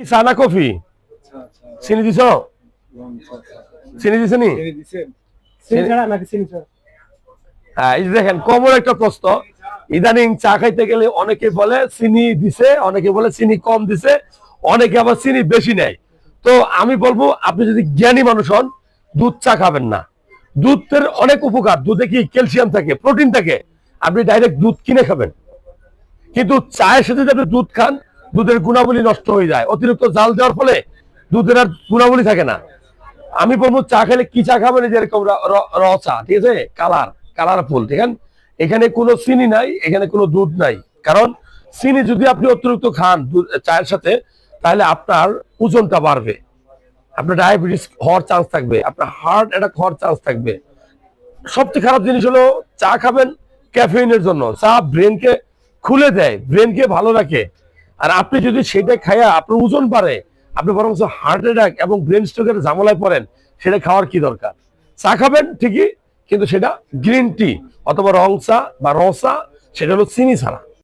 কি চা না কফি? চিনি দিছ? চিনি দিছে নি? হ্যাঁ, এই যে দেখেন কমন একটা প্রশ্ন। ইদানিং চা খাইতে গেলে অনেকে বলে চিনি দিছে, অনেকে বলে চিনি কম দিছে, অনেকে আবার চিনি বেশি নেয়। তো আমি বলবো আপনি যদি জ্ঞানী মানুষ হন, দুধ চা খাবেন না। দুধের অনেক উপকার, দুধে কি ক্যালসিয়াম থাকে, প্রোটিন থাকে, আপনি ডাইরেক্ট দুধ কিনে খাবেন। কিন্তু চায়ের সাথে যদি আপনি দুধ খান, দুধের গুণাবলী নষ্ট হয়ে যায়। অতিরিক্ত জাল দেওয়ার ফলে দুধের আর গুণাবলী থাকে না। আমি বলবো চা খেলে কি চা খাবেন, যেরকম র চা, ঠিক আছে, কালারফুল, ঠিক আছে। এখানে কোনো চিনি নাই, এখানে কোনো দুধ নাই। কারণ চিনি যদি আপনি অতিরিক্ত খান চায়ের সাথে, তাহলে আপনার ওজনটা বাড়বে, আপনার ডায়াবেটিস হওয়ার চান্স থাকবে, আপনার হার্ট অ্যাটাক হওয়ার চান্স থাকবে। সবচেয়ে খারাপ জিনিস হলো চা খাবেন ক্যাফেইনের জন্য। চা ব্রেনকে খুলে দেয়, ব্রেনকে ভালো রাখে। আর আপনি যদি সেটা খাইয়া আপনার ওজন বাড়ে, আপনি বরং হার্ট অ্যাটাক এবং ব্রেন স্ট্রোকের ঝামেলায় পড়েন, সেটা খাওয়ার কি দরকার? চা খাবেন ঠিকই, কিন্তু সেটা গ্রিন টি অথবা রং চা বা র চা, সেটা হলো চিনি ছাড়া।